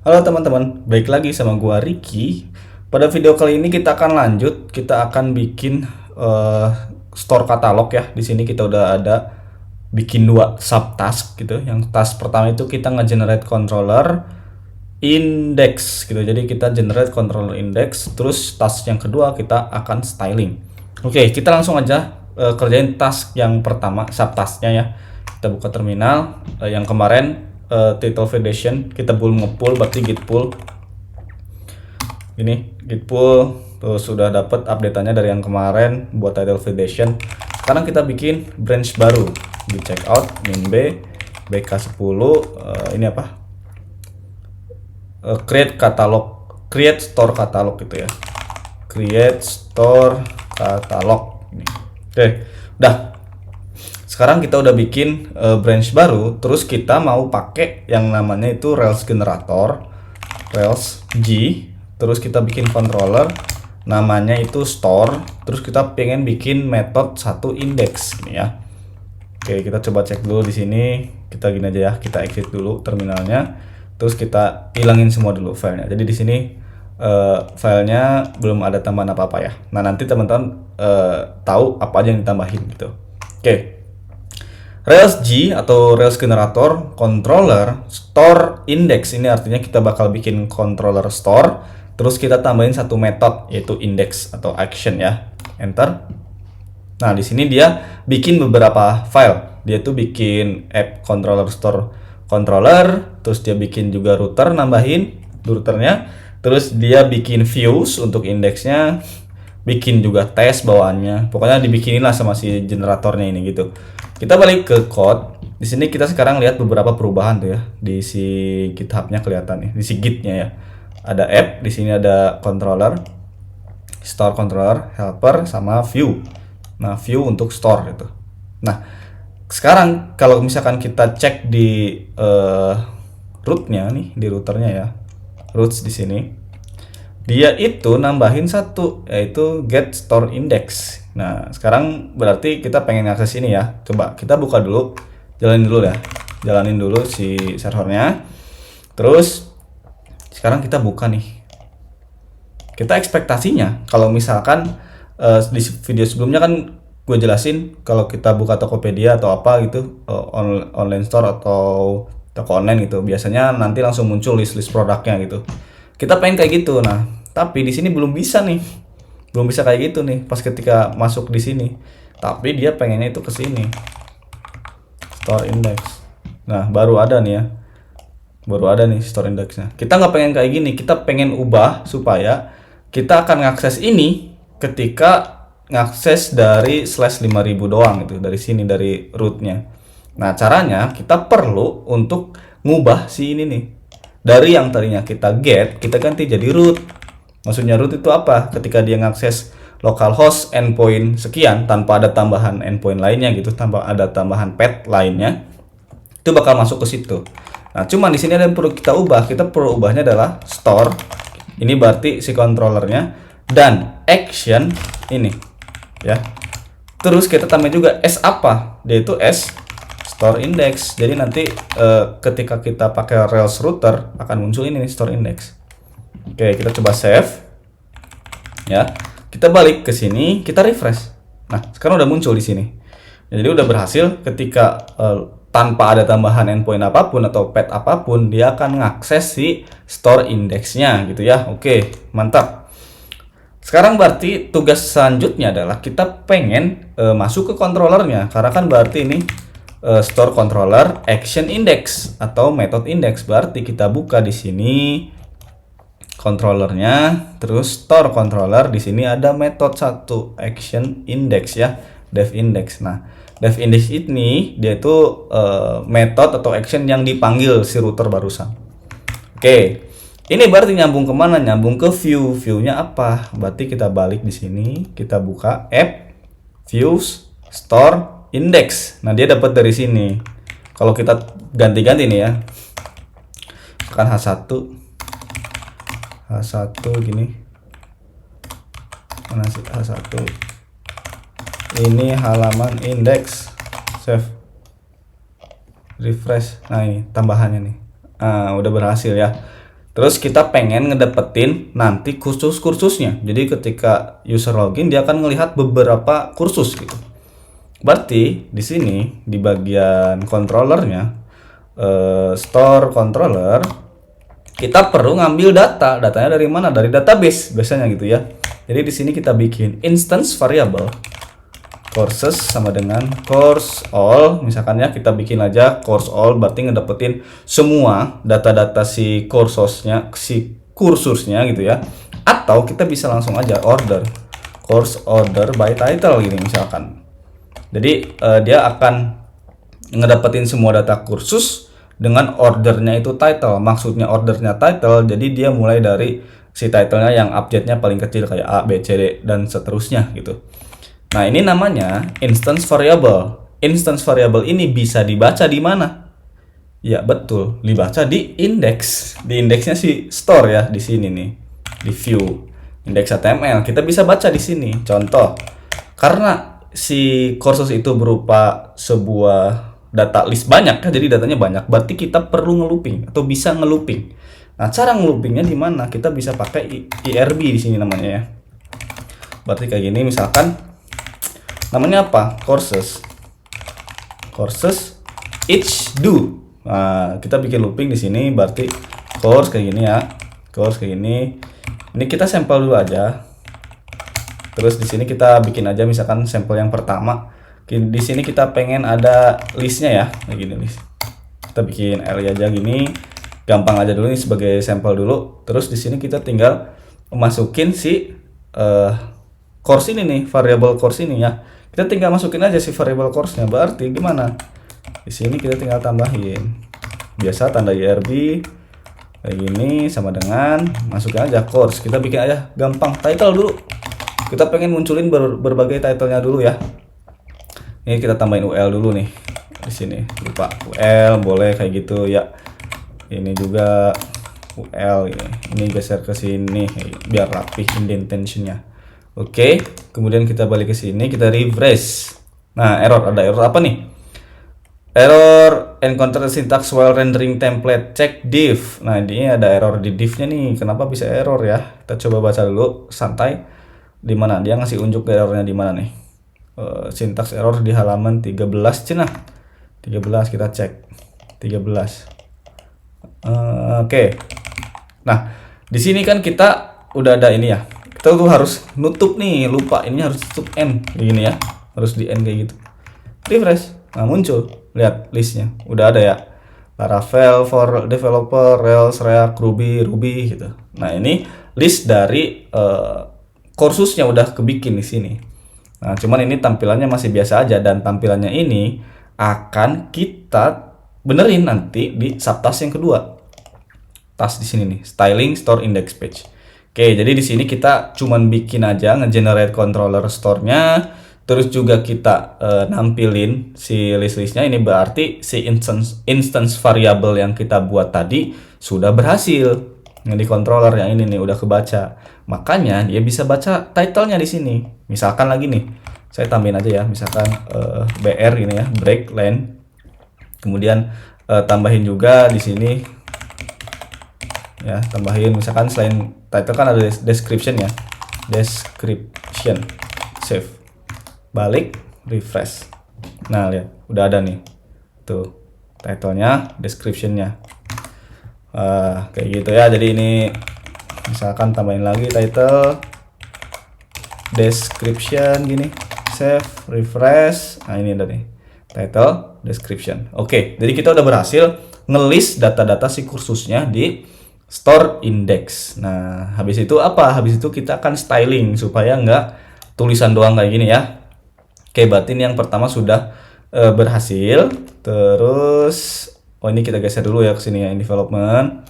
Halo teman-teman, baik lagi sama gua Ricky. Pada video kali ini kita akan lanjut, kita akan bikin eh, store katalog ya. Di sini kita udah ada bikin dua subtask gitu. Yang task pertama itu kita nge-generate controller index gitu. Jadi kita generate controller index, terus task yang kedua kita akan styling. Oke, kita langsung aja kerjain task yang pertama, subtasknya ya. Kita buka terminal. Yang kemarin title validation kita belum ngepull, berarti git pull. Ini git pull terus sudah dapat update-nya dari yang kemarin buat title validation. Sekarang kita bikin branch baru di checkout min b bk10. Ini apa, create store catalog gitu ya, create store catalog ini. Oke, udah. Sekarang kita udah bikin branch baru, terus kita mau pakai yang namanya itu Rails generator, Rails G, terus kita bikin controller namanya itu store, terus kita pengen bikin method satu index ini ya. Oke, kita coba cek dulu di sini. Kita gini aja ya, kita exit dulu terminalnya, terus kita hilangin semua dulu filenya. Jadi di sini filenya belum ada tambahan apa-apa ya. Nah, nanti teman-teman tahu apa aja yang ditambahin gitu. Oke. Rails G atau Rails Generator Controller Store Index, ini artinya kita bakal bikin controller store, terus kita tambahin satu metode yaitu index atau action ya. Enter. Nah, di sini dia bikin beberapa file. Dia tuh bikin app controller store controller, terus dia bikin juga router, nambahin routernya, terus dia bikin views untuk indeksnya, bikin juga tes bawaannya. Pokoknya dibikinin lah sama si generatornya ini gitu. Kita balik ke code. Di sini kita sekarang lihat beberapa perubahan tuh ya. Di si GitHub-nya kelihatan nih, di si Git-nya ya. Ada app, di sini ada controller, store controller, helper sama view. Nah, view untuk store itu. Nah, sekarang kalau misalkan kita cek di root-nya nih, di routernya ya. Roots di sini. Dia itu nambahin satu, yaitu get store index. Nah, sekarang berarti kita pengen akses ini ya. Coba kita buka dulu, jalanin dulu ya, jalanin dulu si servernya. Terus sekarang kita buka nih. Kita ekspektasinya kalau misalkan di video sebelumnya kan gue jelasin kalau kita buka Tokopedia atau apa gitu, online store atau toko online gitu, biasanya nanti langsung muncul list produknya gitu. Kita pengen kayak gitu. Nah, tapi di sini belum bisa nih. Belum bisa kayak gitu nih pas ketika masuk di sini. Tapi dia pengennya itu ke sini. Store index. Nah, baru ada nih ya. Baru ada nih store indexnya. Kita nggak pengen kayak gini. Kita pengen ubah supaya kita akan ngakses ini ketika ngakses dari /5000 doang gitu, dari sini, dari rootnya. Nah, caranya kita perlu untuk ngubah si ini nih. Dari yang tadinya kita get, kita ganti jadi root. Maksudnya root itu apa? Ketika dia ngakses localhost endpoint sekian tanpa ada tambahan endpoint lainnya gitu, tanpa ada tambahan path lainnya, itu bakal masuk ke situ. Nah, cuman di sini ada yang perlu kita ubah. Kita perlu ubahnya adalah store. Ini berarti si controllernya, dan action ini ya. Terus kita tambah juga s apa? Dia itu s store index. Jadi nanti ketika kita pakai Rails router akan muncul ini nih, store index. Oke, kita coba save ya. Kita balik ke sini, kita refresh. Nah, sekarang udah muncul di sini. Jadi udah berhasil ketika tanpa ada tambahan endpoint apapun atau path apapun, dia akan ngakses si store indexnya gitu ya. Oke, mantap. Sekarang berarti tugas selanjutnya adalah kita pengen masuk ke controllernya, karena kan berarti ini store controller action index atau method index. Berarti kita buka di sini controllernya, terus store controller, di sini ada method satu action index ya, dev index. Nah, dev index ini dia itu method atau action yang dipanggil si router barusan. Oke, ini berarti nyambung kemana? Nyambung ke view. View-nya apa? Berarti kita balik di sini, kita buka app, views, store, index. Nah, dia dapat dari sini. Kalau kita ganti-ganti nih ya, misalkan H1 gini, mana sih H1 ini, halaman index, save, refresh. Nah, ini tambahannya nih. Udah berhasil ya. Terus kita pengen ngedapetin nanti kursus-kursusnya. Jadi ketika user login dia akan melihat beberapa kursus gitu. Berarti di sini di bagian controllernya, store controller, kita perlu ngambil data. Datanya dari mana? Dari database biasanya gitu ya. Jadi di sini kita bikin instance variable courses sama dengan course all. Misalkan ya kita bikin aja course all, berarti ngedapetin semua data-data si kursusnya gitu ya. Atau kita bisa langsung aja order course order by title gini misalkan. Jadi dia akan ngedapetin semua data kursus dengan ordernya itu title. Maksudnya ordernya title, jadi dia mulai dari si titlenya yang update-nya paling kecil kayak A, B, C, D dan seterusnya gitu. Nah, ini namanya instance variable. Instance variable ini bisa dibaca di mana? Ya, betul, dibaca di index. Di indeksnya si store ya, di sini nih. Di view index HTML. Kita bisa baca di sini. Contoh, karena si kursus itu berupa sebuah data list banyak ya, jadi datanya banyak. Berarti kita perlu ngelooping atau bisa ngelooping. Nah, cara ngeloopingnya di mana? Kita bisa pakai IRB di sini namanya ya. Berarti kayak gini misalkan. Namanya apa? Courses each do. Nah, kita bikin looping di sini, berarti course kayak gini ya. Course kayak gini. Ini kita sampel dulu aja. Terus di sini kita bikin aja misalkan sampel yang pertama. Di sini kita pengen ada listnya ya, kayak gini list. Kita bikin area aja gini. Gampang aja dulu, ini sebagai sampel dulu. Terus di sini kita tinggal masukin si course ini nih, variable course ini ya. Kita tinggal masukin aja si variable course-nya. Berarti gimana? Di sini kita tinggal tambahin. Biasa tanda IRB kayak gini sama dengan masukin aja course. Kita bikin aja gampang title dulu. Kita pengen munculin berbagai title-nya dulu ya. Ini kita tambahin UL dulu nih. Di sini lupa UL boleh kayak gitu ya. Ini juga UL ini. Ini geser ke sini biar rapih indentation-nya. Oke, kemudian kita balik ke sini, kita refresh. Nah, ada error apa nih? Error encounter syntax while rendering template, check div. Nah, ini ada error di div-nya nih. Kenapa bisa error ya? Kita coba baca dulu santai. Di mana dia ngasih unjuk errornya di mana nih? Syntax error di halaman 13 cina. 13 kita cek. 13. Oke. Nah, di sini kan kita udah ada ini ya. Kita tuh harus nutup nih, lupa ini harus tutup n begini ya, harus di n kayak gitu. Refresh, nah muncul, lihat listnya udah ada ya, Laravel for developer, Rails, React, Ruby gitu. Nah ini list dari kursusnya udah kebikin di sini. Nah cuman ini tampilannya masih biasa aja, dan tampilannya ini akan kita benerin nanti di subtask yang kedua. Task di sini nih, styling store index page. Oke, jadi di sini kita cuman bikin aja nge-generate controller store-nya, terus juga kita nampilin si list-listnya. Ini berarti si instance variable yang kita buat tadi sudah berhasil. Yang di controller yang ini nih udah kebaca. Makanya dia bisa baca title-nya di sini. Misalkan lagi nih, saya tambahin aja ya, misalkan BR ini ya, break line. Kemudian tambahin juga di sini ya, tambahin misalkan selain title kan ada description ya, description, save, balik, refresh. Nah lihat udah ada nih tuh titlenya, descriptionnya, kayak gitu ya. Jadi ini misalkan tambahin lagi title, description gini, save, refresh. Nah ini ada nih title, description. Oke, jadi kita udah berhasil ngelist data-data si kursusnya di store index. Nah, habis itu apa? Habis itu kita akan styling supaya nggak tulisan doang kayak gini ya. Oke, berarti ini yang pertama sudah berhasil. Terus, ini kita geser dulu ya ke sini ya, development.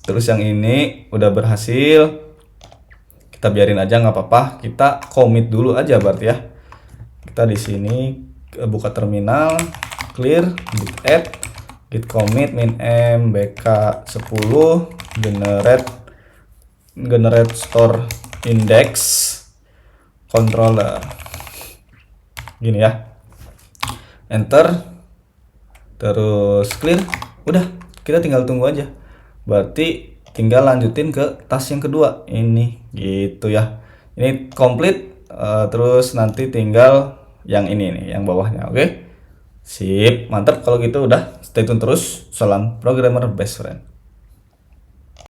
Terus yang ini udah berhasil. Kita biarin aja nggak apa-apa. Kita commit dulu aja berarti ya. Kita di sini buka terminal, clear, git add, git commit min m bk 10 generate store index controller gini ya, enter, terus clear, udah kita tinggal tunggu aja. Berarti tinggal lanjutin ke tas yang kedua ini gitu ya. Ini komplit, terus nanti tinggal yang ini nih, yang bawahnya. Oke. Sip, mantap kalau gitu. Udah, stay tune terus. Salam programmer best friend.